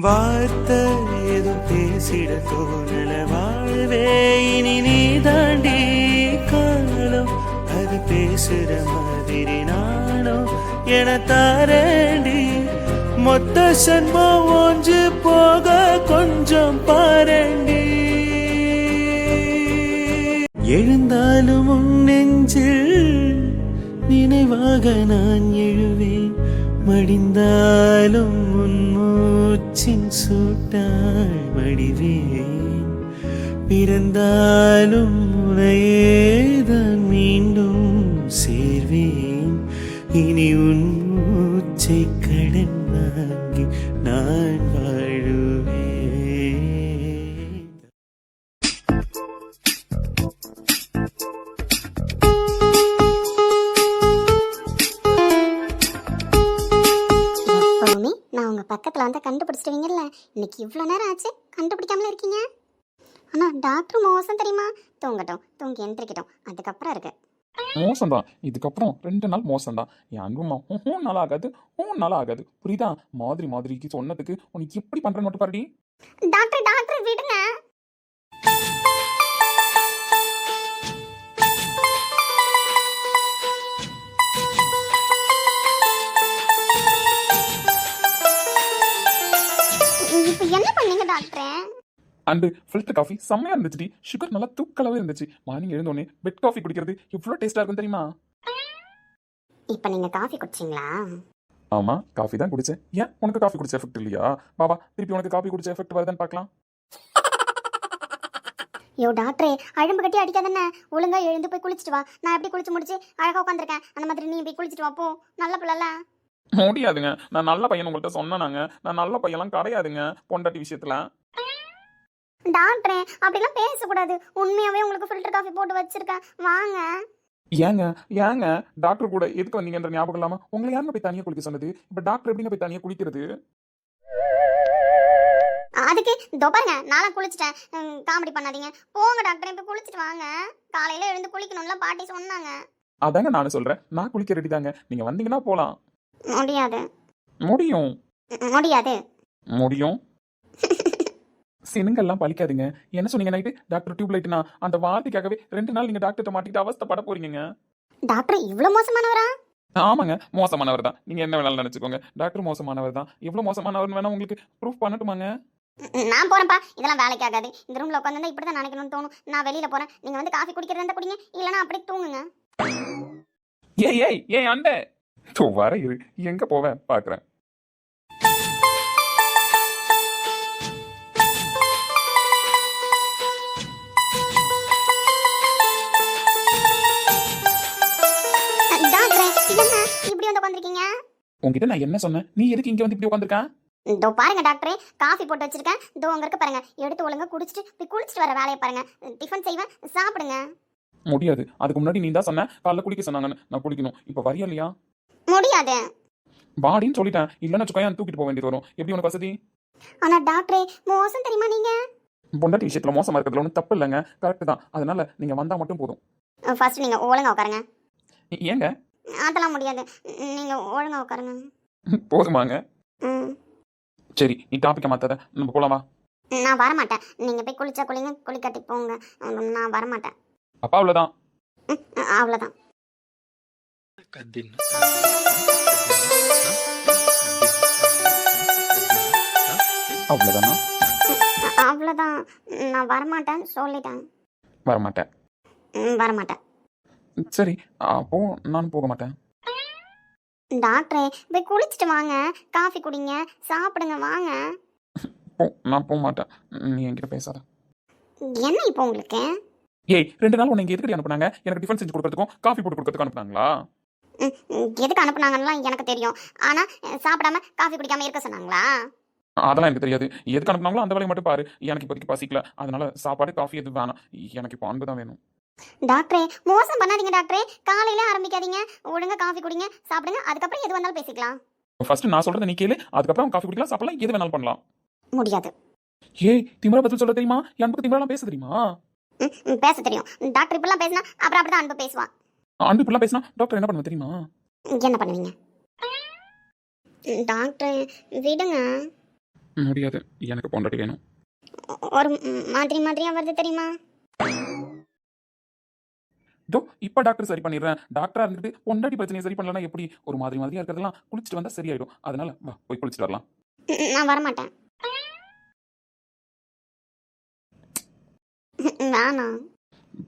வார்த்தை ஏதும் பேசிட தோணல வாழ்வே இனி நீ தாண்டி காலம் அது பேசுற மாதிரி நானும் என தாரண்டி மொத்த சன்மம் ஒன்று போக கொஞ்சம் பாரண்டி எழுந்தாலும் உன் நெஞ்சில் நினைவாக நான் எழுவேன் மடிந்தாலும் உன் மூச்சின் சூட்டாய் மடிவேன் பிறந்தாலும் உனையேதான் மீண்டும் சேர்வேன் இனி உன் மூச்சை கடன் வாங்கி நான் வாழுவேன். நான் உங்கள் பக்கத்தில் வந்து கண்டுபிடிச்சிடுவீங்கல்ல, இன்னைக்கு இவ்வளோ நேரம் ஆச்சு கண்டுபிடிக்காமல இருக்கீங்க. ஆனால் டாக்டர் மோசம் தெரியுமா, தூங்கட்டும் தூங்கி எந்திரிக்கட்டும் அதுக்கப்புறம் இருக்கு மோசம் தான். இதுக்கப்புறம் 2 நாள் மோசம் தான். என் அன்புமா நாள் ஆகாது நாள் ஆகாது புரியுதா? மாதிரிக்கு சொன்னதுக்கு உனக்கு எப்படி பண்றேன்னு மட்டும் பாருடி. டாக்டர் டாக்டர் விடுங்க. இப்போ என்ன பண்ணீங்க டாக்டர்? அண்டு ஃபில்டர் காஃபி செம்மையா இருந்துச்சு. சுகர் நல்லா தூக்கலாவே இருந்துச்சு. மார்னிங் எழுந்தோடனே பெட் காஃபி குடிக்கிறது எவ்வளோ டேஸ்டா இருக்கும் தெரியுமா? இப்போ நீங்க காஃபி குடிச்சிங்களா? ஆமா, காஃபி தான் குடிச்சேன். ஏன் உனக்கு காஃபி குடிச்ச எஃபெக்ட் இல்லையா? பாபா திருப்பி உனக்கு காஃபி குடிச்ச எஃபெக்ட் வருதான்னு பார்க்கலாம். யோ டாக்டரே, அழும்பு கட்டி அடிக்காதண்ணே, ஒழுங்கா எழுந்து போய் குளிச்சுட்டு வா. நான் எப்படி குளிச்சு முடிச்சு அழகா உட்காந்துருக்கேன், அந்த மாதிரி நீ போய் குளிச்சுட்டு வா போ. நல்ல பிள்ளை. முடியாதுங்க, நான் நல்ல பையன் உங்கள்கிட்ட சொன்னாங்க. நான் நல்ல பையன்லாம் கிடையாதுங்க பொண்டாட்டி விஷயத்துல. டாக்டரே அப்படிலாம் பேசக்கூடாது, உண்மையாவே உங்களுக்கு ஃபில்டர் காஃபி போட்டு வச்சிருக்கேன் வாங்க. ஏங்க டாக்டர் கூட எதுக்கு வந்தீங்கன்ற ஞாபகம் இல்லாம உங்களை யாருங்க போய் தனியா குளிக்க சொன்னது? இப்ப டாக்டர் எப்படிங்க போய் தனியா குளிக்கிறது? அதுக்கு இதோ பாருங்க, நானும் குளிச்சிட்டேன். காமெடி பண்ணாதீங்க, போங்க டாக்டர் போய் குளிச்சுட்டு வாங்க. காலையில எழுந்து குளிக்கணும்ல பாட்டி சொன்னாங்க. அதாங்க நானும் சொல்றேன், நான் குளிக்க ரெடி தாங்க. நீங்க வந்தீங்கன்னா போலாம். முடியாது. முடியும். முடியாது. முடியும். சினுங்கெல்லாம் பழிக்காதுங்க. என்ன சொன்னீங்க நைட்டு? டாக்டர் டியூப் லைட்னா அந்த வார்த்தைக்காகவே 2 நாள் நீங்க டாக்டர்கிட்ட மாட்டிட்டு அவஸ்தைப்பட போறீங்க. டாக்டர் இவ்வளவு மோசமானவரா? ஆமாங்க, மோசமானவர் தான். நீங்க என்ன வேணாலும் நினைச்சுக்கோங்க, டாக்டர் மோசமானவர் தான். எவ்வளவு மோசமானவர் வேணா உங்களுக்கு ப்ரூஃப் பண்ணட்டுமாங்க? நான் போறேன்ப்பா, இதெல்லாம் வேலைக்கு ஆகாது. இந்த ரூம்ல உட்காந்து இப்படிதான் நினைக்கணும்னு தோணும். நான் வெளியில போறேன், நீங்க வந்து காஃபி குடிக்கிறதா இருந்தா குடிங்க, இல்லனா அப்படியே தூங்குங்க. ஏய் அண்டே வர இரு, எங்க போவேன் பாக்குறேன். இப்படி வந்து உட்காந்துருக்கீங்க. உங்ககிட்ட நான் என்ன சொன்னேன்? நீ எதுக்கு இங்க வந்து இப்படி உட்காந்துருக்க? இதோ பாருங்க டாக்டரே, காஃபி போட்டு வச்சிருக்கேன். இதோ அங்க இருக்கு பாருங்க, எடுத்து ஒழுங்கா குடிச்சிட்டு போய் குளிச்சிட்டு வர வேலையை பாருங்க. டிஃபன் செய்வேன், சாப்பிடுங்க. முடியாது. அதுக்கு முன்னாடி நீ தான் சொன்ன காலைல குளிக்க சொன்னாங்கன்னு. நான் குளிக்கணும். இப்ப வரியா இல்லையா? முடியாது. வாடின்னு சொல்லிட்டேன். இல்லன்னு வச்சுக்கோயா தூக்கிட்டு போக வேண்டியது வரும். எப்படி உனக்கு வசதி? ஆனா டாக்டரே மோசம் தெரியுமா நீங்க? பொண்டாட்டி விஷயத்துல மோசமா இருக்கிறதுல ஒன்றும் தப்பு இல்லைங்க, கரெக்ட் தான். அதனால நீங்க வந்தா மட்டும் போதும். ஃபர்ஸ்ட் நீங்க ஒழுங்கா உட்காருங்க. ஏங்க? அதெல்லாம் முடியாது, நீங்க ஒழுங்கா உட்காருங்க. போதுமாங்க? சரி, நீ டாபிக்க மாத்தாத, நம்ம போலாமா? நான் வரமாட்டேன். நீங்க போய் குளிச்சா குளிங்க, குளிக்காட்டி போங்க. நான் வரமாட்டேன். அப்பா அவ்வளவுதான். அவ்வளவுதான். அவ்வளவுதானா? அவ்வளவுதான். நான் வரமாட்டேன் சொல்லிட்டேன். வரமாட்டேன். வரமாட்டேன். சரி, அப்போ நான் போக மாட்டேன். டாக்டரே போய் குளிச்சுட்டு வாங்க, காஃபி குடிங்க, சாப்பிடுங்க வாங்க. நான் போக மாட்டேன். நீ என்கிட்ட பேசாத. என்ன இப்போ உங்களுக்கு? 2 நாள் உன்னை இங்க எதுக்கு அனுப்புனாங்க? எனக்கு டிஃபன் செஞ்சு கொடுக்கறதுக்கும் காஃபி போட்டு கொடுக்கறதுக்கும் அனுப்புனாங்களா? எதுக்கு அனுப்புனாங்கன்னு எனக்கு தெரியும். ஆனா சாப்பிடாம காஃபி குடிக்காம இருக்க சொன்னாங்களா? அதெல்லாம் எனக்கு தெரியாது. எதுக்கு அனுப்புனாங்களோ அந்த வேலையை மட்டும் பாரு. எனக்கு இப்போதைக்கு பசிக்கல, அதனால சாப்பாடு காஃபி எதுவும் வேணாம். எனக்கு இப்போ அன்பு தான் வேணும். டாக்டரே மோசம் பண்ணாதீங்க டாக்டரே, காலையில ஆரம்பிக்காதீங்க. ஒழுங்கா காஃபி குடிங்க, சாப்பிடுங்க, அதுக்கப்புறம் எது வந்தாலும் பேசிக்கலாம். ஃபர்ஸ்ட் நான் சொல்றத நீ கேளு, அதுக்கப்புறம் காஃபி குடிக்கலாம், சாப்பிடலாம், எது வேணாலும் பண்ணலாம். முடியாது. திமிரா பதில் சொல்ல தெரியுமா? என் அன்புக்கு திமிரெல்லாம் பேச தெரியுமா? பேச தெரியும். டாக்டர் இப்பெல்லாம் பேசினா அப்புறம் அப்படிதான் அன்பு பேசுவான். அன்பு இப்பெல்லாம் பேசினா டாக்டர் என்ன பண்ணுவ தெரியுமா? என்ன பண்ணுவீங்க? டாக்டர் விடுங்க. முடியாது, எனக்கு பொண்டாட்டி வேணும். ஒரு மாதிரி மாதிரியாக வருது தெரியுமா? இதோ இப்போ டாக்டர் சரி பண்ணிடுறேன். டாக்டராக இருந்துட்டு பொண்டாட்டி பிரச்சனையை சரி பண்ணலன்னா எப்படி? ஒரு மாதிரி மாதிரியாக இருக்கிறதெல்லாம் குளிச்சுட்டு வந்தால் சரியாயிடும். அதனால வா போய் குளிச்சுட்டு வரலாம். நான் வரமாட்டேன். வேணாம்.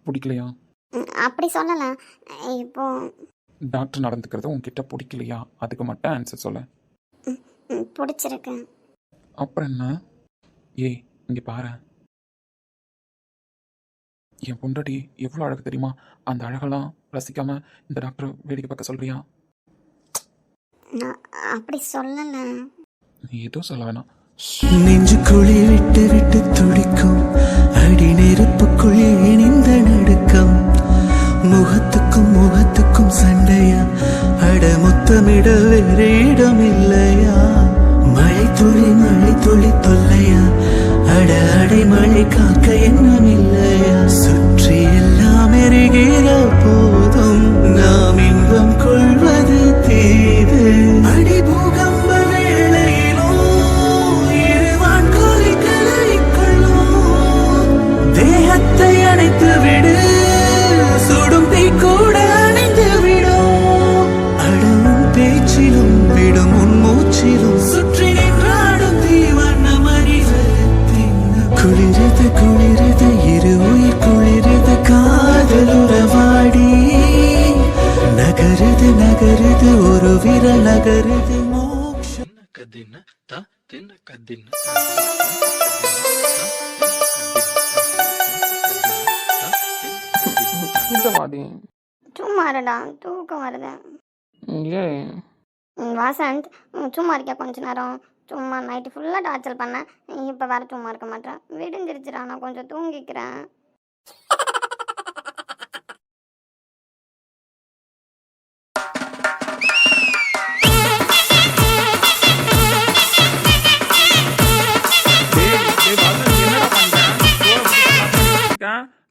பிடிக்கலையா? அப்படி சொல்லலை. இப்போ டாக்டர் நடந்துக்கிறது உன்கிட்ட பிடிக்கலையா? அதுக்கு மட்டும் ஆன்சர் சொல்ல. பிடிச்சிருக்கு. அப்புறம் என்ன? ஏய் இங்கே பாரு, என் பொண்டாட்டி எவ்வளோ அழகு தெரியுமா? அந்த அழகெல்லாம் ரசிக்காம இந்த டாக்டர் வேடிக்கை பார்க்க சொல்றியா? நான் அப்படி சொல்லலை. நீ எதுவும் சொல்ல வேணாம். நெஞ்சுக்குழி விட்டு விட்டு துடிக்கும் அடி நெருப்புக்குள் இணைந்த நடுக்கம் முகத்துக்கும் முகத்துக்கும் சண்டையா அட முத்தமிட வேறு இடம் இல்லையா மழை துளி தொல்லையா அட அடை மழை காக்க எண்ணம் இல்லையா சுற்றி எல்லாம் எரிகிற போதும் நாம் இன்பம் கொள்வது தீது அடி பூகம்ப வேளையிலோ இருவான் கோரி கலரிக்கொள்ளும் தேகத்தை அணைத்து விடு சுடும் தீ கூட அணைந்து விடும் அடவும் பேச்சிலும் விடும் உன் மூச்சிலும் சுற்றி நின்றாடும் தீவண்ண மனிதத்தின் குளிரது குளிரது இரு உயிர் குளிரது காதல் உறவாடி நகருது நகருது ஒரு விரல் நகருது மோட்சம் கதின த தின கதின இந்த மாதிரி சும்மா இருடா, தூக்கம் வருது. ஏ வசந்த், சும்மா இருக்கியா கொஞ்ச நேரம்? சும்மா நைட்டு ஃபுல்லாக டார்ச்சல் பண்ணேன், இப்போ வேற சும்மா இருக்க மாட்டேன். விடிஞ்சிருச்சுடா, நான் கொஞ்சம் தூங்கிக்கிறேன்.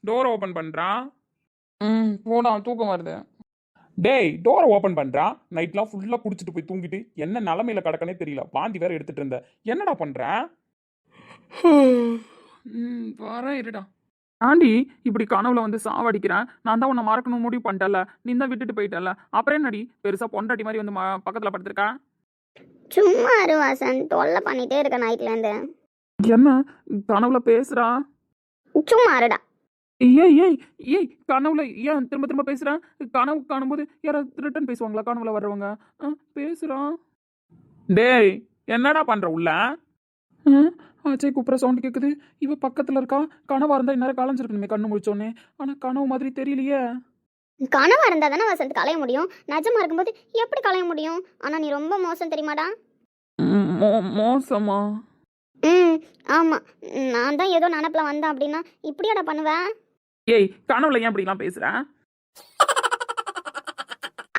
டோர் ஓபன் பண்றா. போடா, தூக்கம் வருது. டேய் டோரை ஓபன் பண்றா. நைட்லாம் ஃபுல்லா குடிச்சிட்டு போய் தூங்கிட்டு என்ன நிலமையில கிடக்கனே தெரியல. வாந்தி வேற எடுத்துட்டு இருந்த. என்னடா பண்ற? வரேன் இருடா. ஆண்டி இப்படி கனவுல வந்து சாவடிக்கிறேன். நான் தான் உன்னை மறக்கணும் முடிவு பண்ணிட்டல. நீ தான் விட்டுட்டு போயிட்டல. அப்புறம் என்னடி பெருசா பொண்டாட்டி மாதிரி வந்து பக்கத்துல படுத்திருக்கா? சும்மா இரு வசந்த், தொல்லை பண்ணிட்டே இருக்க நைட்லேருந்து. என்ன கனவுல பேசுறா? சும்மா இருடா. ஏய் ஏய் ஏய் கனவுல ஏன் திரும்ப திரும்ப பேசுறேன்? கனவு காணும்போது யாராவது ரிட்டன் பேசுவாங்களா கனவுல வர்றவங்க? பேசுறான். டேய் என்னடா பண்ற உள்ள? அஜய் கூப்பிட்ற சவுண்ட் கேட்குது. இவ பக்கத்துல இருக்கா. கனவா இருந்தா இந்நேரம் கலைஞ்சிருக்கணுமே கண்ணு முடிச்சோன்னே. ஆனா கனவு மாதிரி தெரியலையே. கனவா இருந்தா தானே வசந்த் கலைய முடியும். நிஜமா இருக்கும்போது எப்படி கலைய முடியும்? ஆனால் நீ ரொம்ப மோசம் தெரியுமாடா. மோசமா? ஆமாம், நான் தான் ஏதோ நினப்பில் வந்தேன் அப்படின்னா இப்படியாடா பண்ணுவேன்? ஏய் கனவுல ஏன் இப்படிலாம் பேசுற?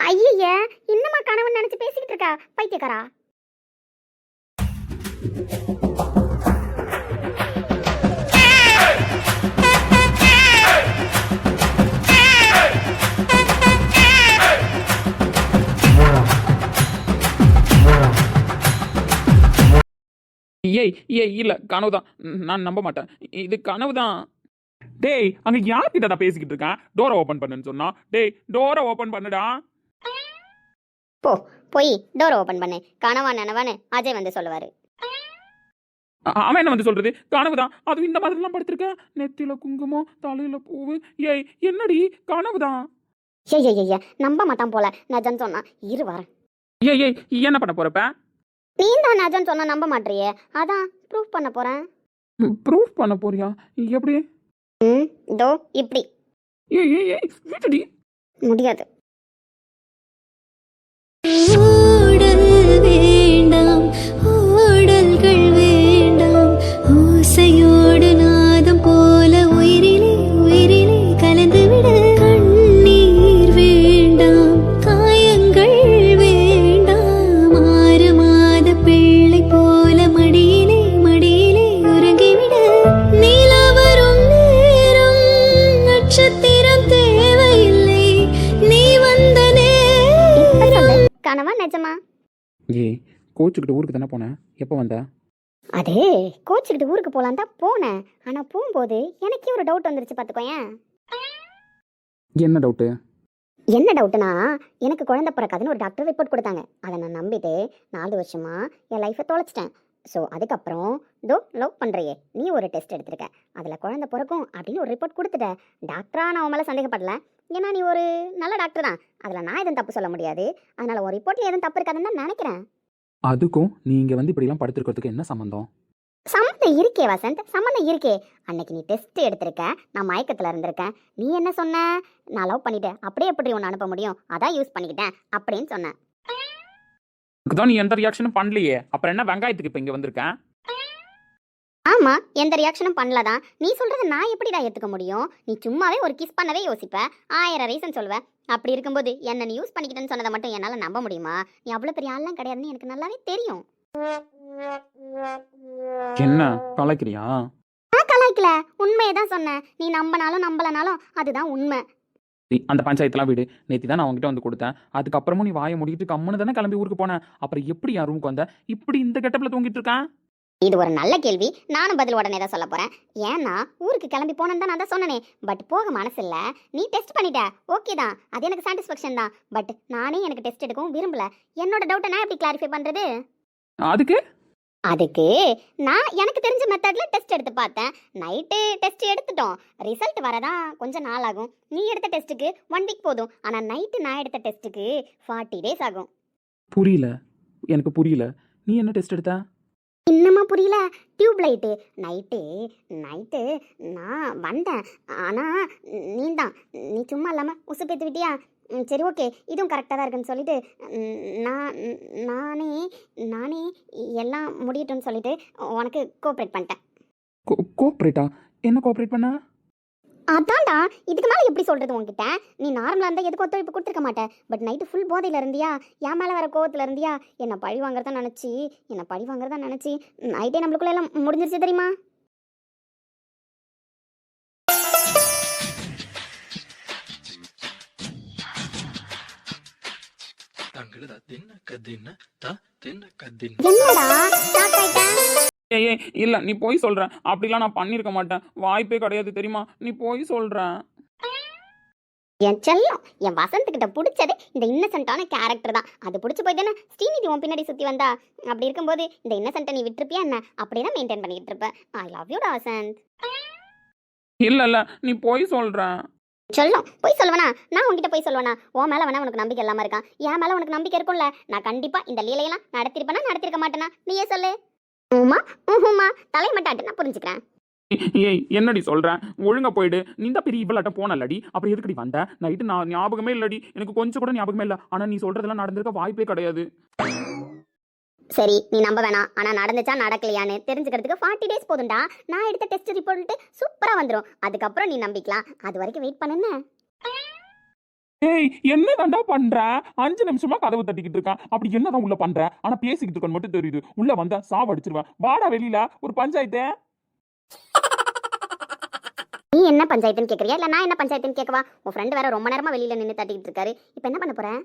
ஐய, இன்னமா கனவு நினைச்சு பேசிக்கிட்டு இருக்கா பைத்தியக்காரா? ஏய் ஏய் இல்ல கனவுதான். நான் நம்ப மாட்டேன். இது கனவுதான். டேய் அங்க யார்கிட்ட பேசிக்கிட்டு இருக்கேன்? டோரை ஓபன் பண்ணுன்னு சொன்னா. டேய் டோரை ஓபன் பண்ணுடா. போய் டோரை ஓபன் பண்ணு. கனவா நினவான்னு அஜய் வந்து சொல்லுவாரு. அவன் என்ன வந்து சொல்றது? கனவுதான். அது இந்த மாதிரிலாம் படுத்திருக்க. நெத்தியில குங்குமம், தலையில பூவு. ஏய் என்னடி கனவுதான்? ஏய் நம்ப மாட்டான் போல. நஜன் சொன்னா இரு வரேன். ஏய் ஏய் என்ன பண்ண போறப்ப? நீ தான் நஜன் சொன்னா நம்ப மாட்டியே, அதான் ப்ரூஃப் பண்ண போறேன். ப்ரூஃப் பண்ண போறியா? எப்படி? இதோ இப்படி. ஏய் ஏய் ஏய் விட்டுடி. முடியாது. ஓடல் வேண்டாம், ஓடல்கள் வேண்டாம், ஓசையோடு நாதம் போல உயிரிலே உயிரிலே கலந்துவிட. கண்ணீர் வேண்டாம், காயங்கள் வேண்டாம், 6 மாத பிள்ளை போல மடியிலே மடியிலே உறங்கிவிட. நிலா வரும் நேரம் நட்சத்திரம் தேவையில்லை, நீ வந்த நேரம். கனவா நிஜமா? ஏய் கோச்சுக்கிட்டு ஊருக்கு தானே போனேன். எப்போ வந்த? அது கோச்சிக்கிட்டு ஊருக்கு போகலான் தான் போனேன். ஆனால் போகும்போது எனக்கே ஒரு டவுட் வந்துருச்சு பார்த்துக்கோயேன். என்ன டவுட்டு? என்ன டவுட்டுனா, எனக்கு குழந்தை பிறக்காதுன்னு ஒரு டாக்டர் ரிப்போர்ட் கொடுத்தாங்க. அதை நான் நம்பிட்டு 4 வருஷமா என் லைஃப்பை தொலைச்சிட்டேன். ஸோ அதுக்கப்புறம் லவ் பண்ணுறியே நீ ஒரு டெஸ்ட் எடுத்திருக்க, அதில் குழந்தை பிறக்கும் அப்படின்னு ஒரு ரிப்போர்ட் கொடுத்துட்ட. டாக்டராக நான் உன் மேலே சந்தேகப்படல, ஏன்னா நீ ஒரு நல்ல டாக்டர் தான். அதில் நான் எதுவும் தப்பு சொல்ல முடியாது. அதனால் ஒரு ரிப்போர்ட்டில் எதுவும் தப்பு இருக்காதுன்னு தான் நினைக்கிறேன். அதுக்கும் நீங்க வந்து இப்படிலாம் படுத்திருக்கிறதுக்கு என்ன சம்மந்தம்? சம்மந்தம் இருக்கே வசந்த், சம்மந்தம் இருக்கே. அன்னைக்கு நீ டெஸ்ட் எடுத்திருக்க, நான் மயக்கத்தில் இருந்திருக்கேன். நீ என்ன சொன்ன? நான் லவ் பண்ணிட்டேன், அப்படியே எப்படி ஒன்று அனுப்ப முடியும், அதான் யூஸ் பண்ணிக்கிட்டேன் அப்படின்னு சொன்னேன். அதுக்குதான் நீ எந்த ரியாக்ஷனும் பண்ணலையே, அப்புறம் என்ன வெங்காயத்துக்கு இப்போ இங்கே வந்திருக்கேன்? ஆமாம், எந்த ரியாக்ஷனும் பண்ணலதான். நீ சொல்கிறது நான் எப்படிடா ஏற்றுக்க முடியும்? நீ சும்மாவே ஒரு கிஸ் பண்ணவே யோசிப்ப, 1000 ரீசன் சொல்லுவேன். அப்படி இருக்கும்போது என்ன நீ யூஸ் பண்ணிக்கிட்டேன்னு சொன்னதை மட்டும் என்னால் நம்ப முடியுமா? நீ அவ்வளோ பெரிய ஆள்லாம் கிடையாதுன்னு எனக்கு நல்லாவே தெரியும். என்ன கலாய்க்கிறியா? நான் கலாய்க்கல, உண்மையை தான் சொன்னேன். நீ நம்பினாலும் நம்பலனாலும் அதுதான் உண்மை. அந்த பஞ்சாயத்துலாம் வீடு நேற்று தான் நான் உங்ககிட்ட வந்து கொடுத்தேன். அதுக்கப்புறமும் நீ வாயை முடிக்கிட்டு கம்முன்னு தானே கிளம்பி ஊருக்கு போனேன். அப்புறம் எப்படி என் ரூமுக்கு வந்த? இப்படி இந்த கெட்டப்பில் தூங்கிட்டு இருக்கேன்? இது ஒரு நல்ல கேள்வி. நானும் பதில் உடனே தான் சொல்ல போகிறேன். ஏன்னா ஊருக்கு கிளம்பி போனேன்னு தான் நான் தான் சொன்னேனே. பட் போக மனசு இல்லை. நீ டெஸ்ட் பண்ணிட்ட, ஓகே தான், அது எனக்கு சாட்டிஸ்ஃபேக்ஷன் தான். பட் நானே எனக்கு டெஸ்ட் எடுக்கவும் விரும்பல. என்னோட டவுட்டை நான் எப்படி கிளாரிஃபை பண்ணுறது? அதுக்கு நான் எனக்கு தெரிஞ்ச மெத்தடில் டெஸ்ட் எடுத்து பார்த்தேன். நைட்டு டெஸ்ட் எடுத்துட்டோம், ரிசல்ட் வரதான் கொஞ்சம் நாள் ஆகும். நீ எடுத்த டெஸ்ட்டுக்கு 1 வீக் போதும். ஆனால் நைட்டு நான் எடுத்த டெஸ்ட்டுக்கு 40 days ஆகும். புரியல, எனக்கு புரியல. நீ என்ன டெஸ்ட் எடுத்த? இன்னுமா புரியல? Tube light. நைட்டு நான் வந்தேன். ஆனால் நீ சும்மா இல்லாமல் உசுப்பேத்து விட்டியா? சரி ஓகே, இதுவும் கரெக்டாக தான் இருக்குன்னு சொல்லிட்டு நானே எல்லாம் முடியட்டும்னு சொல்லிட்டு உனக்கு கோஆப்ரேட் பண்ணிட்டேன். கோஆப்ரேட்டா? என்ன கோஆப்ரேட் பண்ண? அதான்டா, இதுக்கு மேலே எப்படி சொல்கிறது உங்ககிட்ட? நீ நார்மலாக இருந்தால் எதுக்கு ஒத்துழைப்பு கொடுத்துருக்க மாட்டேன். பட் நைட்டு ஃபுல் போதையில் இருந்தியா, என் மேலே வர கோவத்தில் இருந்தியா, என்னை பழி வாங்குறதா நினச்சி நைட்டே நம்மளுக்குள்ள எல்லாம் முடிஞ்சிருச்சு தெரியுமா? தங்களதா தின்ன கதின்ன தா தின்ன கதின் என்னடா ஷாக் ஆயிட்டேன்? ஏய் இல்ல, நீ போய் சொல்ற. அப்படிலாம் நான் பண்ணிருக்க மாட்டேன், வாய்ப்பே கிடையாது தெரியுமா? நீ போய் சொல்ற. என் செல்லம், என் வசந்த்கிட்ட பிடிச்சதே இந்த இன்னசென்ட்டான கேரக்டர் தான். அது பிடிச்சி போய் தானே ஸ்ரீநிதி உன் பின்னாடி சுற்றி வந்தா. அப்படி இருக்கும்போது இந்த இன்னசென்ட்டை நீ விட்டுருப்பியா என்ன? அப்படியே தான் மெயின்டைன் பண்ணிக்கிட்டு இருப்பேன். ஐ லவ் யூடா வசந்த். இல்ல நீ போய் சொல்ற. சொல்லும் போய் சொல்லுவேனா? நான் உன்கிட்ட போய் சொல்லுவேனா? உன் மேலே வேணா உனக்கு நம்பிக்கை இல்லாமல் இருக்கான், என் மேலே உனக்கு நம்பிக்கை இருக்கும்ல. நான் கண்டிப்பாக இந்த லீலையெல்லாம் நடத்திருக்க மாட்டேனா? நீயே சொல்லு. ஊமா தலை மட்டாட்டு நான் புரிஞ்சுக்கிறேன். ஏய் என்னடி சொல்றேன்? ஒழுங்கா போயிடு. நீ தான் பெரிய இவ்வளோட்ட போனல்லடி, அப்புறம் எதுக்கடி வந்த? நைட்டு நான் ஞாபகமே இல்லடி, எனக்கு கொஞ்சம் கூட ஞாபகமே இல்லை. ஆனா நீ சொல்றதெல்லாம் நடந்திருக்க வாய்ப்பே கிடையாது. சரி, நீ நம்ப வேணாம். ஆனால் நடந்துச்சா நடக்கலையான்னு தெரிஞ்சுக்கிறதுக்கு 40 days போதும்டா. நான் எடுத்த டெஸ்ட் ரிப்போர்ட்டு சூப்பராக வந்துடும். அதுக்கப்புறம் நீ நம்பிக்கலாம். அது வரைக்கும் வெயிட் பண்ணுன்னு. ஏய் என்ன தாண்டா பண்ற? 5 நிமிஷமா கதவு தட்டிக்கிட்டு இருக்கான். அப்படி என்னதான் உள்ள பண்ற? ஆனா பேசிக்கிட்டு இருக்கன்னு மட்டும் தெரியுது. உள்ள வந்தா சாவடிச்சிருவேன். வாடா வெளியில, ஒரு பஞ்சாயத்து. நீ என்ன பஞ்சாயத்துன்னு கேட்குறியா இல்லை நான் என்ன பஞ்சாயத்துன்னு கேட்கவா? உன் ஃப்ரெண்டு வேற ரொம்ப நேரமாக வெளியில் நின்று தட்டிக்கிட்டு இருக்காரு. இப்போ என்ன பண்ண போகிறேன்?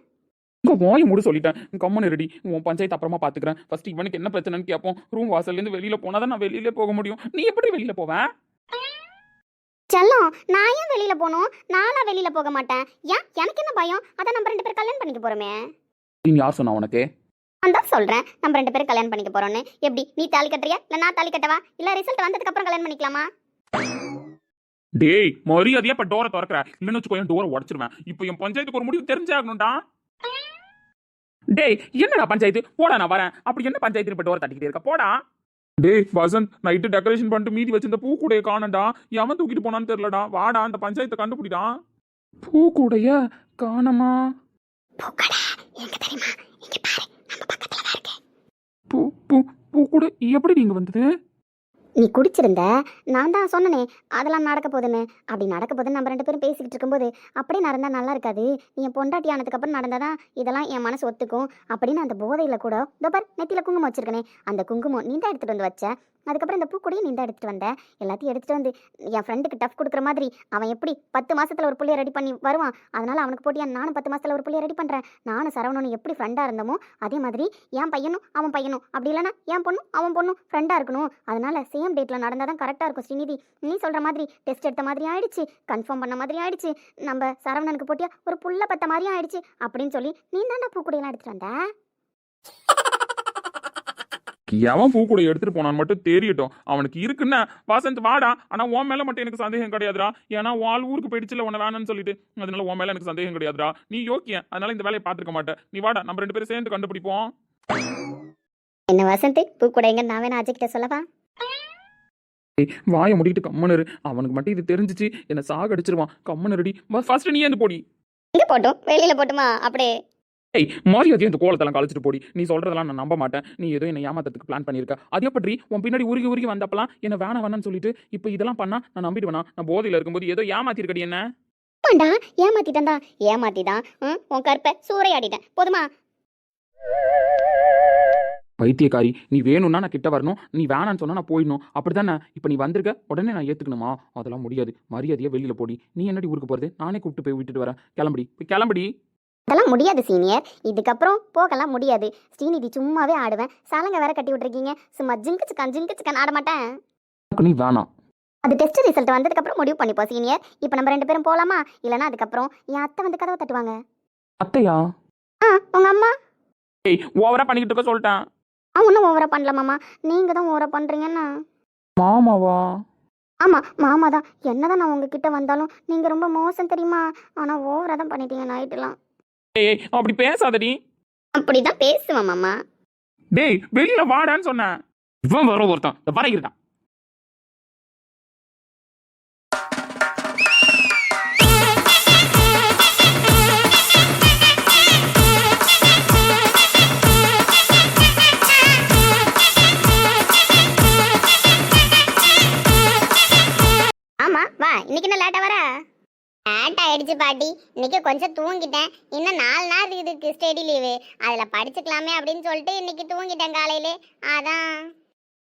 உங்க வாய் மூடு சொல்லிட்டேன். கம்மன் ரெடி, உன் பஞ்சாயத்து அப்புறமா பாத்துக்கிறேன். ஃபர்ஸ்ட் இவனுக்கு என்ன பிரச்சனைன்னு கேட்போம். ரூம் வாசல்ல இருந்து வெளியில போனாதான் நான் வெளியில போக முடியும். நீ எப்படி வெளியில போவேன்? செல்லம், நான் ஏன் வெளியில் போகணும்? நானும் வெளியில் போக மாட்டேன். ஏன், எனக்கு என்ன பயம்? அதான் நம்ம 2 பேரும் கல்யாணம் பண்ணிக்க போகிறோமே. நீ யார் சொன்னா உனக்கு? நான் தான் சொல்கிறேன், நம்ம 2 பேரும் கல்யாணம் பண்ணிக்க போகிறோன்னு. எப்படி, நீ தாலி கட்டுறியா இல்லை நான் தாலி கட்டவா? இல்லை ரிசல்ட் வந்ததுக்கப்புறம் கல்யாணம் பண்ணிக்கலாமா? டேய் மரியாதையா இப்ப டோரை திறக்கிற, இல்லைன்னு வச்சுக்கோ என் டோரை உடச்சிருவேன். இப்போ என் பஞ்சாயத்துக்கு ஒரு முடிவு தெரிஞ்சாகணும்டா. டேய் என்னடா பஞ்சாயத்து? போடா நான் வரேன். அப்படி என்ன பஞ்சாயத்து இப்ப டோரை தட்டிக்கிட்டே இருக்க? போடா. டேய் வசந்த், நைட்டு டெக்கரேஷன் பண்ணிட்டு மீதி வச்சிருந்த பூ கூடைய காணண்டா. எவன் தூக்கிட்டு போனான்னு தெரியலடா. வாடா அந்த பஞ்சாயத்தை கண்டுபிடிடா. பூ கூடைய காணமா? பூ கூட எப்படி நீங்க வந்தது? நீ குடிச்சிருந்த, நான் தான் சொன்னனே அதெல்லாம் நடக்க போகுதுன்னு. அப்படி நடக்க போகுதுன்னு நம்ம 2 பேரும் பேசிக்கிட்டு இருக்கும்போது அப்படியே நடந்தால் நல்லா இருக்காது. நீ என் பொண்டாட்டி ஆனதுக்கப்புறம் நடந்தாதான் இதெல்லாம் என் மனசு ஒத்துக்கும் அப்படின்னு அந்த போதையில் கூட இதோ பார் நெத்தியில் குங்குமம் வச்சிருக்கனே, அந்த குங்குமம் நீ தான் எடுத்துகிட்டு வந்து வச்ச. அதுக்கப்புறம் இந்த பூக்கூடையும் நீ தான் எடுத்துகிட்டு வந்த. எல்லாத்தையும் எடுத்துகிட்டு வந்து என் ஃப்ரெண்டுக்கு டஃப் கொடுக்குற மாதிரி அவன் எப்படி 10 மாசத்துல ஒரு புள்ளைய ரெடி பண்ணி வருவான், அதனால அவனுக்கு போட்டியா நானும் 10 மாசத்துல ஒரு புள்ளைய ரெடி பண்ணுறேன். நானும் சரவணனும் எப்படி ஃப்ரெண்டாக இருந்தோமோ அதே மாதிரி என் பையனும் அவன் பையனும், அப்படி இல்லைனா என் பொண்ணும் அவன் பொண்ணும் ஃப்ரெண்டாக இருக்கணும். அதனால சேம் டேட்டில் நடந்தால் தான் கரெக்டாக இருக்கும் ஸ்ரீநிதி. நீ சொல்கிற மாதிரி டெஸ்ட் எடுத்த மாதிரி ஆயிடுச்சு, கன்ஃபார்ம் பண்ண மாதிரி ஆயிடுச்சு, நம்ம சரவணனுக்கு போட்டியா ஒரு புள்ள பத்த மாதிரி ஆயிடுச்சு அப்படின்னு சொல்லி நீ தானே பூக்கூடையெல்லாம் எடுத்துகிட்டு வந்த. எவன் பூக்கூட எடுத்துட்டு போனான்னு மட்டும் தெரியட்டும். அவனுக்கு இருக்குன்னு வசந்த் வாடா. ஆனா உன் மேல மட்டும் எனக்கு சந்தேகம் கிடையாதுடா. ஏன்னா வால் ஊருக்கு போயிடுச்சுல உன்னை வேணும்னு சொல்லிட்டு, அதனால உன் மேல எனக்கு சந்தேகம் கிடையாதுடா. நீ யோக்கியன், அதனால இந்த வேலையை பார்த்துக்க மாட்டேன். நீ வாடா, நம்ம 2 பேரும் சேர்ந்து கண்டுபிடிப்போம். என்ன வசந்த், பூக்கூடைங்க நான் வேணா அஜய் கிட்ட சொல்லவா? வாயை முடிக்கிட்டு கம்மனரு. அவனுக்கு மட்டும் இது தெரிஞ்சிச்சு என்ன சாகடிச்சிருவான். கம்மனருடி, ஃபர்ஸ்ட் நீ ஏந்து போடி. இங்கே போட்டோம் வெளியில் போட்டுமா அப்படியே. ஏய் மரியாதையும் இந்த கோலத்தெல்லாம் கழிச்சிட்டு போடி. நீ சொல்றதெல்லாம் நான் நம்ப மாட்டேன். நீ ஏதோ என்ன ஏமாத்தத்துக்கு பிளான் பண்ணியிருக்க. அதே பற்றி உன் பின்னாடி உருகி உருகி வந்தப்பலாம் என்ன வேணான்னு சொல்லிட்டு இப்போ இதெல்லாம் பண்ணா நான் நம்பிடுவேனா? நான் போதையில் இருக்கும்போது ஏதோ ஏமாத்திருக்கடி என்ன. ஆமாண்டா, ஏமாத்திட்டேன்டா, ஏமாத்திதான் உன் கற்பை சூறையாடிட்டேன். போதுமா? பைத்தியக்காரி, நீ வேணும்னா நான் கிட்ட வரணும், நீ வேணான்னு சொன்னா நான் போயிடணும், அப்படிதானே? இப்போ நீ வந்திருக்க உடனே நான் ஏத்துக்கணுமா? அதெல்லாம் முடியாது. மரியாதையா வெளியில போடி. நீ என்னடி ஊருக்கு போறது? நானே கூப்பிட்டு போய் விட்டுட்டு வரேன். கிளம்படி, போய் கிளம்படி. அதெல்லாம் முடியாது சீனியர், இதுக்கப்புறம் போகலாம் முடியாது. ஸ்ரீநிதி சும்மாவே ஆடுவேன், சலங்க வேற கட்டி விட்டுருக்கீங்க. சும்மா ஜிங்கு சிக்கன் ஆட மாட்டேன். நீ வேணாம். அது டெஸ்ட் ரிசல்ட் வந்ததுக்கப்புறம் முடிவு பண்ணிப்போம் சீனியர். இப்போ நம்ம 2 பேரும் போகலாமா? இல்லைனா அதுக்கப்புறம் என் அத்தை வந்து கதவை தட்டுவாங்க. அத்தையா? உங்க அம்மா. ஏய் ஓவரா பண்ணிக்கிட்டு இருக்க சொல்லிட்டேன். ஒன்றும் ஓவரா பண்ணல மாமா, நீங்கள் தான் ஓவரா பண்ணுறீங்கன்னு. மாமாவா? ஆமாம் மாமா தான். என்னதான் நான் உங்ககிட்ட வந்தாலும் நீங்கள் ரொம்ப மோசம் தெரியுமா? ஆனால் ஓவரா தான் பண்ணிட்டீங்க நைட்டுலாம். ஏய் அப்படி பேசாதடி. அப்படிதான் பேசுவேன் மாமா. டேய் வெளியில வாடான்னு சொன்னேன். இவன் வர ஒருத்தன் இந்த வரைகிறான். ஆமா வா, இன்னைக்கு என்ன லேட்டா வர? லேட் ஆயிடுச்சு பாட்டி, இன்னைக்கு கொஞ்சம் தூங்கிட்டேன். இன்னும் 4 நாள் இதுக்கு ஸ்டடி லீவு, அதில் படிச்சுக்கலாமே அப்படின்னு சொல்லிட்டு இன்னைக்கு தூங்கிட்டேன் காலையிலே. அதான்.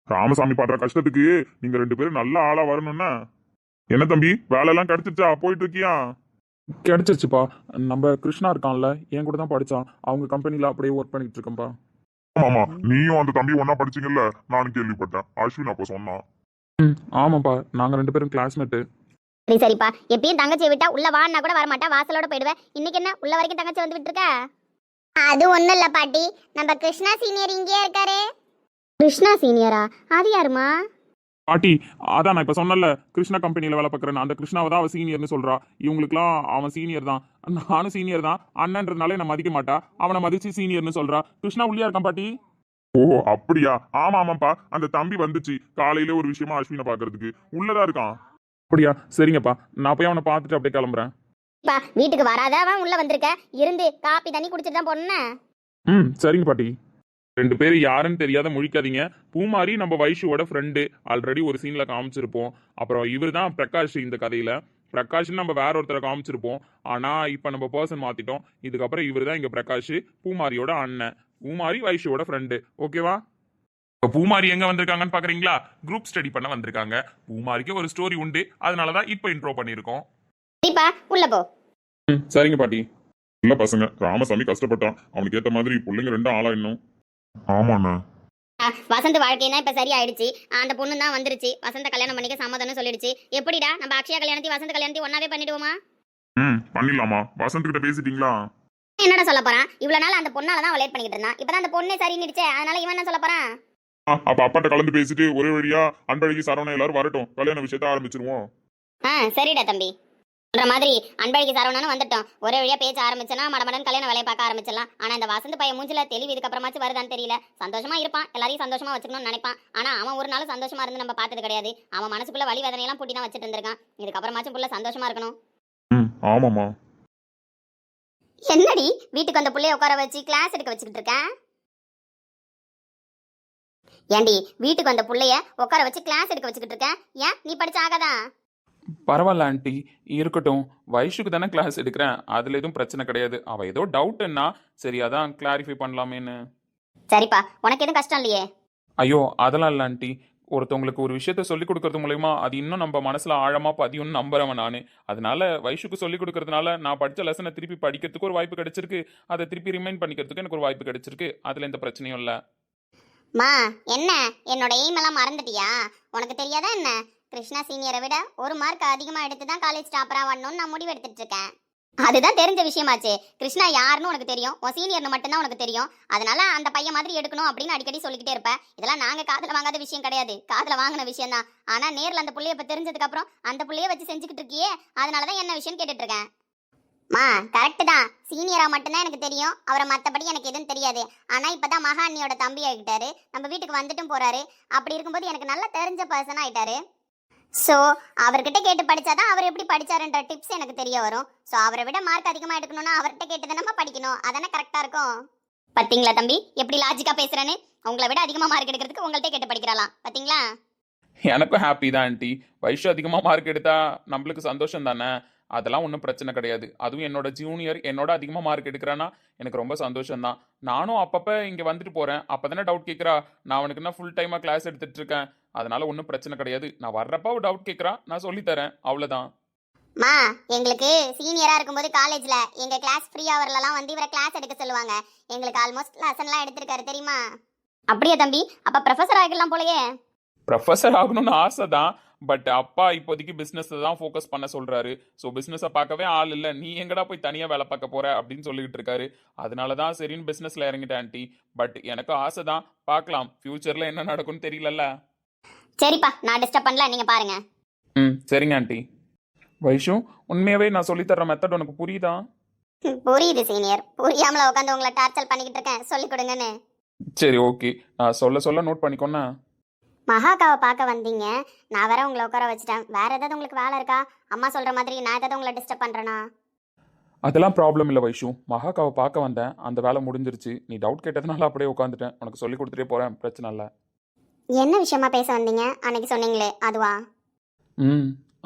ராமசாமி படுற கஷ்டத்துக்கு நீங்க 2 பேரும் நல்ல ஆளா வரணும்னா. என்ன தம்பி, வேலை எல்லாம் கிடைச்சிருச்சா? போயிட்டு இருக்கியா? கிடைச்சிருச்சுப்பா. நம்ம கிருஷ்ணா இருக்கான்ல, என் கூட தான் படிச்சான். அவங்க கம்பெனில அப்படியே ஒர்க் பண்ணிட்டு இருக்கேன்ப்பா. ஆமாமா, நீயும் அந்த தம்பி ஒன்னா படிச்சீங்கல்ல, நானும் கேள்விப்பட்டேன். அஸ்வின் அப்ப சொன்னான். ஆமாப்பா, நாங்க 2 பேரும் கிளாஸ்மேட்டு. சரி சரிப்பா, எப்பயும் தங்கச்சியை விட்டா உள்ள வான்னா கூட வரமாட்டா, வாசலோட போயிடுவேன். இன்னைக்கு என்ன உள்ள வரைக்கும் தங்கச்சி வந்து விட்டுருக்க? அது ஒண்ணும் இல்ல பாட்டி, நம்ம கிருஷ்ணா சீனியர் இங்கேயே இருக்காரு. கிருஷ்ணா சீனியரா? அது யாருமா? பாட்டி, அதான் நான் இப்ப சொன்னல, கிருஷ்ணா கம்பெனில வேலை பார்க்கறேன். அந்த கிருஷ்ணாவை தான் அவன் சீனியர்னு சொல்றா. இவங்களுக்குலாம் அவன் சீனியர் தான், நானும் சீனியர் தான். அண்ணன்றதுனால என்ன மதிக்க மாட்டா, அவனை மதிச்சு சீனியர்னு சொல்றா. கிருஷ்ணா உள்ளியா இருக்கான் பாட்டி. ஓ அப்படியா? ஆமா ஆமாப்பா, அந்த தம்பி வந்துச்சு காலையில ஒரு விஷயமா அஸ்வினை பாக்குறதுக்கு. உள்ளதா இருக்கான். அப்படியா? சரிங்கப்பா, நான் போய் அவனை பார்த்துட்டு அப்படியே கிளம்புறேன். வீட்டுக்கு வராதவன் உள்ள வந்திருக்க, இருந்து காப்பி தண்ணி குடிச்சிட்டு தான் போனேன். சரிங்க பாட்டி. 2 பேரும் யாருன்னு தெரியாத முழிக்காதீங்க. பூமாரி நம்ம வைஷுவோட ஃப்ரெண்டு, ஆல்ரெடி ஒரு சீன்ல காமிச்சிருப்போம். அப்புறம் இவர் தான் பிரகாஷ் இந்த கதையில. பிரகாஷ்னு நம்ம வேற ஒருத்தரை காமிச்சிருப்போம். ஆனா இப்ப நம்ம பர்சன் மாத்திட்டோம். இதுக்கப்புறம் இவர் தான் இங்க பிரகாஷ், பூமாரியோட அண்ணன். பூமாரி வைஷுவோட ஃப்ரெண்டு. ஓகேவா? இப்போ பூமாரி எங்க வந்திருக்காங்கன்னு பாக்குறீங்களா? குரூப் ஸ்டடி பண்ண வந்திருக்காங்க. பூமாரிக்கு ஒரு ஸ்டோரி உண்டு, அதனாலதான் இப்ப இன்ட்ரோ பண்ணிருக்கோம். உள்ள போ. சரிங்க பாட்டி. இல்ல பசங்க, ராமசாமி கஷ்டப்பட்டான். அவனுக்கு ஏத்த மாதிரி பிள்ளைங்க 2 ஆளா இன்னும். ஆமாண்ணா. வசந்த் வாழ்க்கைனா இப்ப சரி ஆயிடுச்சு. அந்த பொண்ணு தான் வந்துருச்சு, வசந்த கல்யாணம் பண்ணிக்க சம்மதம்னு சொல்லிடுச்சு. எப்படிடா நம்ம அக்ஷயா கல்யாணத்தையும் வசந்த கல்யாணத்தையும் ஒன்னாவே பண்ணிடுவோமா? பண்ணிடலாமா? வசந்த் கிட்ட பேசிட்டீங்களா? என்னடா சொல்ல போறான்? இவ்வளவு நாள் அந்த பொண்ணால தான் லேட் பண்ணிட்டு இருந்தான், இப்பதான் அந்த பொண்ணே சரி நிடுச்சே, அதனால இவன் என்ன சொல்ல போறான்? அப்ப அப்பாட்ட கலந்து பேசிட்டு ஒரே வழியா அன்பழகி சரவணா எல்லாரும் வரட்டும், கல்யாண விஷயத்த ஆரம்பிச்சிருவோம். சரிடா தம்பி. சொல்ற மாதிரி அன்பழகி சரவணனும் வந்துட்டோம். ஒரே வழியா பேச்ச ஆரம்பிச்சனா மடமடன் கல்யாண வேலையை பார்க்க ஆரம்பிச்சிடலாம். ஆனா இந்த வசந்த் பையன் மூஞ்சில தெளிவு இதுக்கப்புறமாச்சு வருதான்னு தெரியல. சந்தோஷமா இருப்பான், எல்லாரையும் சந்தோஷமா வச்சுக்கணும்னு நினைப்பான். ஆனா அவன் ஒரு நாள் சந்தோஷமா இருந்து நம்ம பார்த்தது கிடையாது. அவன் மனசுக்குள்ள வலி வேதனை எல்லாம் பூட்டி தான் வச்சுட்டு இருந்திருக்கான். இதுக்கப்புறமாச்சும் புள்ள சந்தோஷமா இருக்கணும். ஆமாமா. என்னடி வீட்டுக்கு அந்த புள்ளைய உட்கார வச்சு கிளாஸ் எடுக்க வச்சுக்கிட்டு இருக்கேன்? ஏண்டி வீட்டுக்கு வந்த புள்ளைய உட்கார வச்சு கிளாஸ் எடுக்க வச்சுக்கிட்டு இருக்கேன்? ஏன் நீ படிச்ச ஆகாதா? பரவாயில்ல ஆண்டி, இருக்கட்டும். வைஷுக்கு தானே கிளாஸ் எடுக்கிறேன், அதுல எதுவும் பிரச்சனை கிடையாது. அவ ஏதோ டவுட்னா சரி, அதான் கிளாரிஃபை பண்ணலாமேன்னு. சரிப்பா, உனக்கு எதுவும் கஷ்டம் இல்லையே? ஐயோ அதெல்லாம் இல்லை ஆண்டி. ஒருத்தவங்களுக்கு ஒரு விஷயத்த சொல்லிக் கொடுக்கறது மூலயமா அது இன்னும் நம்ம மனசுல ஆழமா பதியும்னு நம்புறவன் நான். அதனால வைஷுக்கு சொல்லிக் கொடுக்கறதுனால நான் படிச்ச லெசனை திருப்பி படிக்கிறதுக்கு ஒரு வாய்ப்பு கிடைச்சிருக்கு, அதை திருப்பி ரிமைண்ட் பண்ணிக்கிறதுக்கு எனக்கு ஒரு வாய்ப்பு கிடைச்சிருக்கு. அதுல எந்த பிரச்சனையும் இல்லை. மா என்ன என்னோட எய்ம் எல்லாம் மறந்துட்டியா? உனக்கு தெரியாதா என்ன? கிருஷ்ணா சீனியரை விட ஒரு மார்க் அதிகமாக எடுத்து தான் காலேஜ் டாப்பரா வரணும்னு நான் முடிவு எடுத்துட்டு இருக்கேன். அதுதான் தெரிஞ்ச விஷயமாச்சு. கிருஷ்ணா யாருன்னு உனக்கு தெரியும், உன் சீனியர்னு மட்டும்தான் உனக்கு தெரியும். அதனால அந்த பையன் மாதிரி எடுக்கணும் அப்படின்னு அடிக்கடி சொல்லிக்கிட்டே இருப்பேன். இதெல்லாம் நாங்க காதுல வாங்காத விஷயம் கிடையாது, காதுல வாங்கின விஷயம் தான். ஆனா நேர்ல அந்த புள்ளைய இப்ப தெரிஞ்சதுக்கு அப்புறம் அந்த புள்ளைய வச்சு செஞ்சுக்கிட்டு இருக்கியே, அதனாலதான் என்ன விஷயம் கேட்டுட்டு இருக்கேன். மா கரெக்ட் தான், சீனியரா மட்டும்தான் எனக்கு தெரியும், அவரை மற்றபடி எனக்கு எதுவும் தெரியாது. ஆனா இப்பதான் மகா அண்ணியோட தம்பி ஆகிட்டாரு, நம்ம வீட்டுக்கு வந்துட்டும் போறாரு. அப்படி இருக்கும்போது எனக்கு நல்லா தெரிஞ்ச பர்சன் ஆயிட்டாரு. ஸோ அவர்கிட்ட கேட்டு படிச்சாதான் அவர் எப்படி படிச்சாருன்ற டிப்ஸ் எனக்கு தெரிய வரும். ஸோ அவரை விட மார்க் அதிகமாக எடுக்கணும்னா அவர்கிட்ட கேட்டு நம்ம படிக்கணும், அதானே கரெக்டாக இருக்கும். பார்த்தீங்களா தம்பி எப்படி லாஜிக்காக பேசுகிறேன்னு? உங்களை விட அதிகமாக மார்க் எடுக்கிறதுக்கு உங்கள்கிட்ட கேட்டு படிக்கிறாளாம், பார்த்தீங்களா? எனக்கும் ஹாப்பி தான் ஆண்டி. வைஷு அதிகமாக மார்க் எடுத்தா நம்மளுக்கு சந்தோஷம் தானே, அதெல்லாம் ஒன்றும் பிரச்சனை கிடையாது. அதுவும் என்னோட ஜூனியர் என்னோட அதிகமாக மார்க் எடுக்கிறான்னா எனக்கு ரொம்ப சந்தோஷம் தான். நானும் அப்பப்போ இங்கே வந்துட்டு போகிறேன், அப்போ தானே டவுட் கேட்குறா. நான் அவனுக்கு என்ன ஃபுல் டைமாக கிளாஸ் எடுத்துட்டு இருக்கேன், அதனால ஒன்றும் பிரச்சனை கிடையாது. நான் வர்றப்ப டவுட் கேட்குறான், நான் சொல்லித்தரேன், அவ்வளோதான். மா எங்களுக்கு சீனியரா இருக்கும்போது காலேஜ்ல எங்க கிளாஸ் ஃப்ரீ ஹவர்லலாம் வந்து இவரை கிளாஸ் எடுக்க சொல்லுவாங்க. எங்களுக்கு ஆல்மோஸ்ட் லெசன்லாம் எடுத்திருக்காரு தெரியுமா? அப்படியே தம்பி, அப்ப ப்ரொஃபஸர் ஆகிடலாம் போலயே. ப்ரொஃபஸர் ஆகணும்னு ஆசை தான், பட் அப்பா இப்போதைக்கு பிஸ்னஸை தான் ஃபோக்கஸ் பண்ண சொல்கிறாரு. ஸோ பிஸ்னஸை பார்க்கவே ஆள் இல்லை, நீ எங்கடா போய் தனியாக வேலை பார்க்க போகிற அப்படின்னு சொல்லிக்கிட்டு இருக்காரு. அதனால தான் சரின்னு பிஸ்னஸில் இறங்கிட்டேன் ஆண்டி. பட் எனக்கு ஆசை தான், பார்க்கலாம் ஃப்யூச்சரில் என்ன நடக்கும்னு தெரியலல்ல. சரிப்பா, நான் டிஸ்டர்ப் பண்ணல, நீங்க பாருங்க. சரிங்க ஆண்டி. வைஷு, உண்மையாகவே நான் சொல்லித்தர்ற மெத்தட் உனக்கு புரியுதா? புரியுது சீனியர், புரியாமல உட்காந்து உங்களை டார்ச்சர் பண்ணிக்கிட்டு இருக்கேன், சொல்லிக் கொடுங்கன்னு. சரி ஓகே, நான் சொல்ல நோட் பண்ணிக்கோண்ணா. மகாக்காவை பார்க்க வந்தீங்க, நான் வேற உங்களை உட்கார வச்சுட்டேன். வேற ஏதாவது உங்களுக்கு வேலை இருக்கா? அம்மா சொல்ற மாதிரி நான் ஏதாவது உங்களை டிஸ்டர்ப் பண்றேனா? அதெல்லாம் ப்ராப்ளம் இல்லை வைஷு, மகாக்காவை பார்க்க வந்தேன், அந்த வேலை முடிஞ்சிருச்சு. நீ டவுட் கேட்டதுனால அப்படியே உட்காந்துட்டேன், உனக்கு சொல்லி கொடுத்துட்டே போகிறேன், பிரச்சனை இல்லை. என்ன விஷயமா பேச வந்தீங்க? அன்னைக்கு சொன்னீங்களே அதுவா?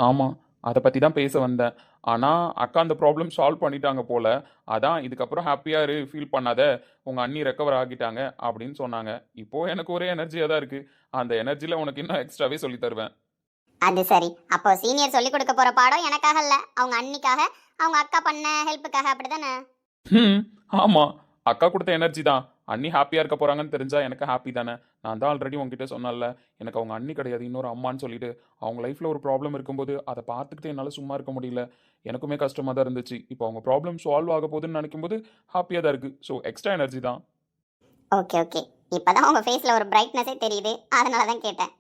ஆமாம், அதை பற்றி தான் பேச வந்தேன். ஆனால் அக்கா அந்த ப்ராப்ளம் சால்வ் பண்ணிட்டாங்க போல். அதான் இதுக்கப்புறம் ஹாப்பியாக ஃபீல் பண்ணாத, உங்கள் அண்ணி ரெக்கவர் ஆகிட்டாங்க அப்படின்னு சொன்னாங்க. இப்போது எனக்கு ஒரே எனர்ஜியாக தான் இருக்குது, அந்த எனர்ஜியில் உனக்கு இன்னும் எக்ஸ்ட்ராவே சொல்லி தருவேன். அது சரி, அப்போ சீனியர் சொல்லி கொடுக்க போகிற பாடம் எனக்காக இல்லை, அவங்க அண்ணிக்காக, அவங்க அக்கா பண்ண ஹெல்ப்புக்காக, அப்படிதானே? ஆமாம், அக்கா கொடுத்த எனர்ஜி தான். அண்ணி ஹாப்பியாக இருக்க போகிறாங்கன்னு தெரிஞ்சா எனக்கு ஹாப்பி தானே. நான் தான் ஆல்ரெடி உங்ககிட்ட சொன்னல, எனக்கு அவங்க அண்ணி கிடையாது, இன்னொரு அம்மான்னு சொல்லிட்டு. அவங்க லைஃப்பில் ஒரு ப்ராப்ளம் இருக்கும்போது அதை பார்த்துக்கிட்டு என்னால் சும்மா இருக்க முடியல, எனக்குமே கஷ்டமாக தான் இருந்துச்சு. இப்போ அவங்க ப்ராப்ளம் சால்வ் ஆக போகுதுன்னு நினைக்கும் போது ஹாப்பியாக தான் இருக்குது. ஸோ எக்ஸ்ட்ரா எனர்ஜி தான். ஓகே ஓகே, இப்போ தான் உங்கள் ஃபேஸில் ஒரு பிரைட்னஸே தெரியுது, அதனால தான் கேட்டேன்.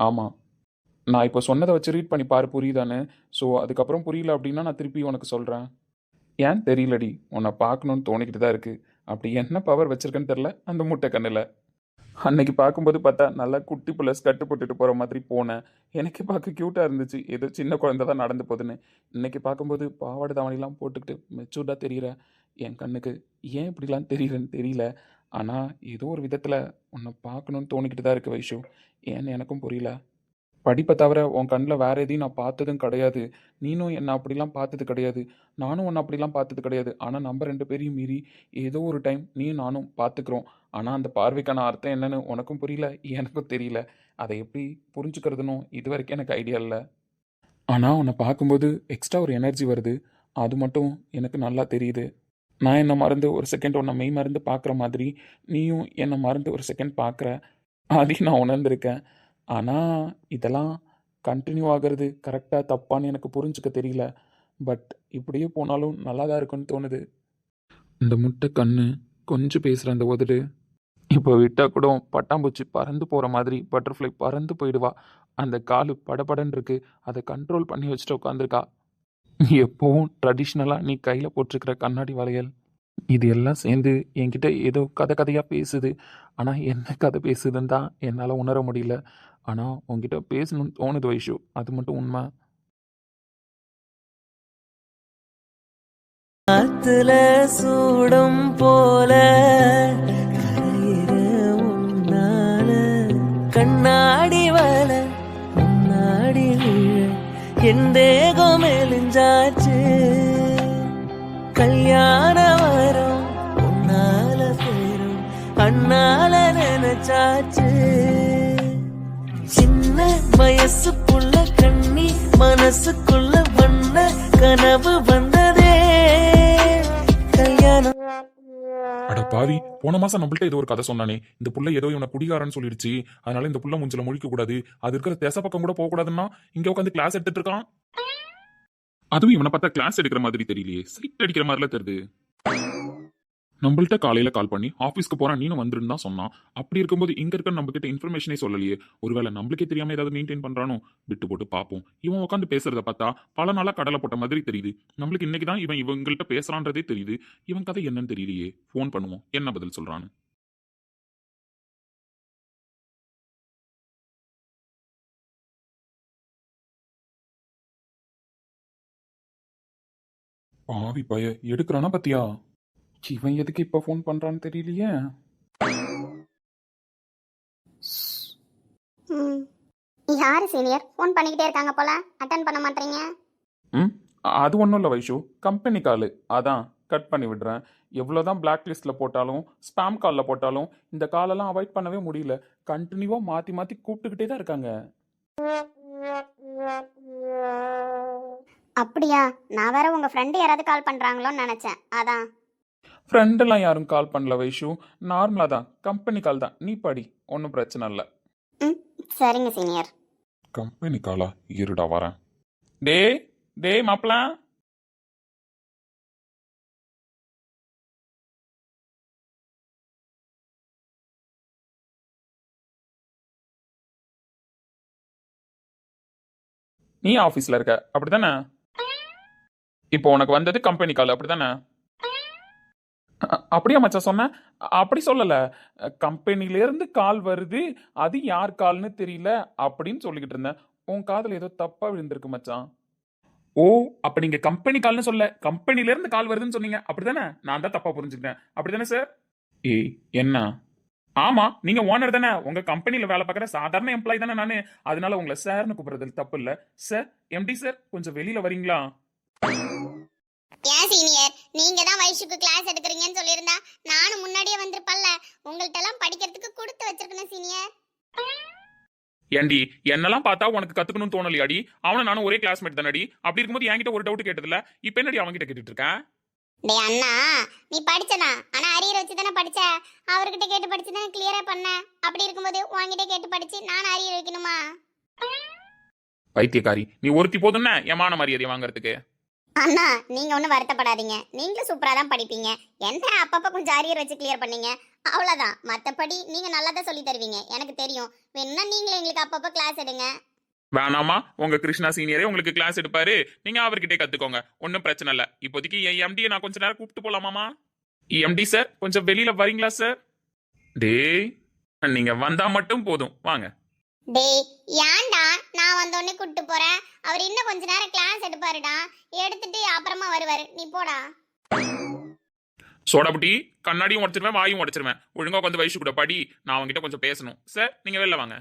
ஆமாம், நான் இப்போ சொன்னதை வச்சு ரீட் பண்ணி பாரு, புரியுதானே? ஸோ அதுக்கப்புறம் புரியல அப்படின்னா நான் திருப்பி உனக்கு சொல்கிறேன். ஏன் தெரியலடி, உன்னை பார்க்கணுன்னு தோணிக்கிட்டு தான் இருக்குது. அப்படி என்ன பவர் வச்சிருக்கேன்னு தெரில அந்த முட்டை கண்ணில். அன்னைக்கு பார்க்கும்போது பார்த்தா நல்லா குட்டி புள்ள ஸ்கட்டு போட்டுட்டு போகிற மாதிரி போனேன். எனக்கு பார்க்க க்யூட்டாக இருந்துச்சு, ஏதோ சின்ன குழந்தை தான் நடந்து போகுதுன்னு. இன்னைக்கு பார்க்கும்போது பாவாடை தாவணிலாம் போட்டுக்கிட்டு மெச்சூர்டாக தெரிகிற என் கண்ணுக்கு ஏன் இப்படிலாம் தெரியுறேன்னு தெரியல. ஆனால் ஏதோ ஒரு விதத்தில் உன்னை பார்க்கணுன்னு தோணிக்கிட்டு தான் இருக்குது வைஷு, ஏன்னு எனக்கும் புரியல. படிப்பை தவிர உன் கண்ணில் வேற எதையும் நான் பார்த்ததும் கிடையாது. நீனும் என்னை அப்படிலாம் பார்த்தது கிடையாது, நானும் உன்னை அப்படிலாம் பார்த்தது கிடையாது. ஆனால் நம்ம 2 பேரையும் மீறி ஏதோ ஒரு டைம் நீயும் நானும் பார்த்துக்கிறோம். ஆனால் அந்த பார்வைக்கான அர்த்தம் என்னன்னு உனக்கும் புரியல, எனக்கும் தெரியல. அதை எப்படி புரிஞ்சுக்கிறதுனும் இது வரைக்கும் எனக்கு ஐடியா இல்லை. ஆனால் உன்னை பார்க்கும்போது எக்ஸ்ட்ரா ஒரு எனர்ஜி வருது, அது மட்டும் எனக்கு நல்லா தெரியுது. நான் என்னை மறந்து ஒரு செகண்ட் உன்னை மெய் மறந்து பார்க்குற மாதிரி நீயும் என்னை மறந்து ஒரு செகண்ட் பார்க்குற, அதையும் நான் உணர்ந்திருக்கேன். ஆனால் இதெல்லாம் கண்டினியூ ஆகிறது கரெக்டாக தப்பான்னு எனக்கு புரிஞ்சுக்க தெரியல. பட் இப்படியே போனாலும் நல்லா தான் இருக்குன்னு தோணுது. இந்த முட்டை கண்ணு கொஞ்சம் பேசுகிற அந்த உதடு இப்போ விட்டால் கூட பட்டாம்பூச்சி பறந்து போகிற மாதிரி பட்டர்ஃப்ளை பறந்து போயிடுவா. அந்த காலு படபடன்னு இருக்கு, அதை கண்ட்ரோல் பண்ணி வச்சுட்டு உட்காந்துருக்கா. எப்போவும் ட்ரெடிஷ்னலாக நீ கையில் போட்டிருக்கிற கண்ணாடி வளையல், இது எல்லாம் சேர்ந்து என்கிட்ட ஏதோ கதையாக பேசுது. ஆனால் என்ன கதை பேசுதுன்னு தான் என்னால் உணர முடியல. ஆனால் உங்ககிட்ட பேசணும்னு தோணுது வைஷு, அது மட்டும் உண்மை. காத்துல சூடம் போல கரையிற உன்னால கண்ணாடி வல முன்னாடி என் தேகம் மெலிஞ்சாச்சு. கல்யாண வரம் உன்னால பேரும் அண்ணால நினைச்சாச்சு. வயசு புள்ள கண்ணி மனசுக்குள்ள வண்ண கனவு வந்ததே கல்யாணம். அட பாவி, போன மாசம் நம்மள்ட்ட ஏதோ ஒரு கதை சொன்னானே, இந்த புள்ள ஏதோ இவனை குடிகாரன்னு சொல்லிடுச்சு, அதனால இந்த புள்ள மூஞ்சில முழிக்க கூடாது, அது இருக்கிற தேச பக்கம் கூட போக கூடாதுன்னா இங்க உட்காந்து கிளாஸ் எடுத்துட்டு இருக்கான். அதுவும் இவனை பார்த்தா கிளாஸ் எடுக்கிற மாதிரி தெரியலையே, சைட் அடிக்கிற மாதிரில தெரியுது. நம்மள்ட்ட காலையில கால் பண்ணி ஆபீஸ்க்கு போறான் நீனும் வந்துருன்னு தான் சொன்னான். அப்படி இருக்கும்போது இங்க இருக்க நம்ம கிட்ட இன்ஃபர்மேஷனே சொல்லலையே, ஒருவேளை நம்மளுக்கே தெரியாம ஏதாவது மெயின்டைன் பண்றானோ. விட்டு போட்டு பாப்போம். இவன் உட்காந்து பேசுறத பார்த்தா பல நாளா கடலை போட்ட மாதிரி தெரியுது. நம்மளுக்கு இன்னைக்கு தான் இவன் இவங்கள்ட்ட பேசுறான்றதே தெரியுது. இவன் கதை என்னன்னு தெரியலையே. ஃபோன் பண்ணுவோம், என்ன பதில் சொல்றான்னு. பாவி பய எடுக்கிறானா பத்தியா? இவன் எதுக்கு இப்ப ஃபோன் பண்றான்னு தெரியலையே. யாரு சீனியர் ஃபோன் பண்ணிக்கிட்டே இருக்காங்க போல, அட்டன் பண்ண மாட்டீங்க? அது ஒன்றும் இல்லை வைஷு, கம்பெனி காலு, அதான் கட் பண்ணி விடுறேன். எவ்வளோதான் பிளாக் லிஸ்ட்டில் போட்டாலும் ஸ்பாம் காலில் போட்டாலும் இந்த காலெல்லாம் அவாய்ட் பண்ணவே முடியல. கண்டினியூவாக மாற்றி மாற்றி கூப்பிட்டுக்கிட்டே தான் இருக்காங்க. அப்படியா? நான் வேற உங்க ஃப்ரெண்டு யாராவது கால் பண்றாங்களோன்னு நினைச்சேன், அதான். ஃப்ரெண்டெல்லாம் யாரும் கால் பண்ணல வைஷு, நார்மலாக தான், கம்பெனி கால் தான். நீ படி, ஒன்றும் பிரச்சனை இல்லை. சரிங்க சீனியர். கம்பெனி காலா? இருடா வரேன். டேய் டேய் மாப்பிள, நீ ஆபீஸ்ல இருக்க அப்படித்தானே? இப்போ உனக்கு வந்தது கம்பெனி கால் அப்படித்தானே? அப்படியா மச்சான் சொன்ன? அப்படி சொல்லல, கம்பெனில இருந்து கால் வருது, அது யார் கால்னு தெரியல அப்படின்னு சொல்லிக்கிட்டு இருந்தேன். உன் காதுல ஏதோ தப்பா விழுந்திருக்கு மச்சான். ஓ, அப்ப நீங்க கம்பெனி கால்னு சொல்ல, கம்பெனில இருந்து கால் வருதுன்னு சொன்னீங்க அப்படித்தானே? நான் தான் தப்பா புரிஞ்சுக்கிட்டேன் அப்படித்தானே சார்? ஏய் என்ன? ஆமா, நீங்க ஓனர் தானே, உங்க கம்பெனில வேலை பார்க்குற சாதாரண எம்ப்ளாய் தானே நானு, அதனால உங்களை சார்னு கூப்பிடுறதுல தப்பு இல்ல. சார், எம்டி சார், கொஞ்சம் வெளியில வரீங்களா? ஏன் சீனியர், நீங்க தான் வைஷுக்கு கிளாஸ் எடுக்கிறீங்கன்னு சொல்லியிருந்தா நானும் முன்னாடியே வந்திருப்பல்ல. உங்கள்ட்ட எல்லாம் படிக்கிறதுக்கு கொடுத்து வச்சிருக்கேன் சீனியர். ஏண்டி, என்னெல்லாம் பார்த்தா உனக்கு கத்துக்கணும்னு தோணலையாடி? அவனை நானும் ஒரே கிளாஸ்மேட் தானடி. அப்படி இருக்கும்போது என்கிட்ட ஒரு டவுட் கேட்டதில்ல, இப்ப என்னடி அவன்கிட்ட கேட்டுட்டு இருக்கேன்? டேய் அண்ணா, நீ படிச்சனா? ஆனா அரியர் வச்சு தானே படிச்ச. அவர்கிட்ட கேட்டு படிச்சு தானே கிளியரா பண்ண. அப்படி இருக்கும்போது உன்கிட்ட கேட்டு படிச்சு நான் அரியர் வைக்கணுமா? பைத்தியக்காரி, நீ ஒருத்தி போதும்னா எமான மரியாதை வாங்குறதுக்கு. அண்ணா, நீங்க ஒன்றும் வருத்தப்படாதீங்க, நீங்களும் சூப்பராக தான் படிப்பீங்க. என்ன அப்பப்போ கொஞ்சம் அரியர் வச்சு கிளியர் பண்ணீங்க, அவ்வளோதான். மற்றபடி நீங்க நல்லா தான் சொல்லி தருவீங்க, எனக்கு தெரியும். வேணும்னா நீங்களே எங்களுக்கு அப்பப்போ கிளாஸ் எடுங்க. வேணாமா, உங்க கிருஷ்ணா சீனியரே உங்களுக்கு கிளாஸ் எடுப்பாரு, நீங்க அவர்கிட்டே கத்துக்கோங்க, ஒன்றும் பிரச்சனை இல்லை. இப்போதைக்கு என் எம்டியை நான் கொஞ்ச நேரம் கூப்பிட்டு போலாமாமா? எம்டி சார், கொஞ்சம் வெளியில வரீங்களா சார்? டேய், நீங்க வந்தா மட்டும் போதும், வாங்க. டேய் ஏன்டா, நான் வந்தோடனே கூப்பிட்டு போறேன். அவர் இன்னும் கொஞ்ச நேரம் கிளாஸ் எடுப்பாருடா, எடுத்துட்டு அப்புறமா வருவாரு. நீ போடா. சோடாபுட்டி, கண்ணாடியும் உடச்சிருவேன், வாயும் உடச்சிருவேன். ஒழுங்கா உட்காந்து வைஷு கூட படி, நான் அவங்ககிட்ட கொஞ்சம் பேசணும். சார், நீங்க வெளில வாங்க.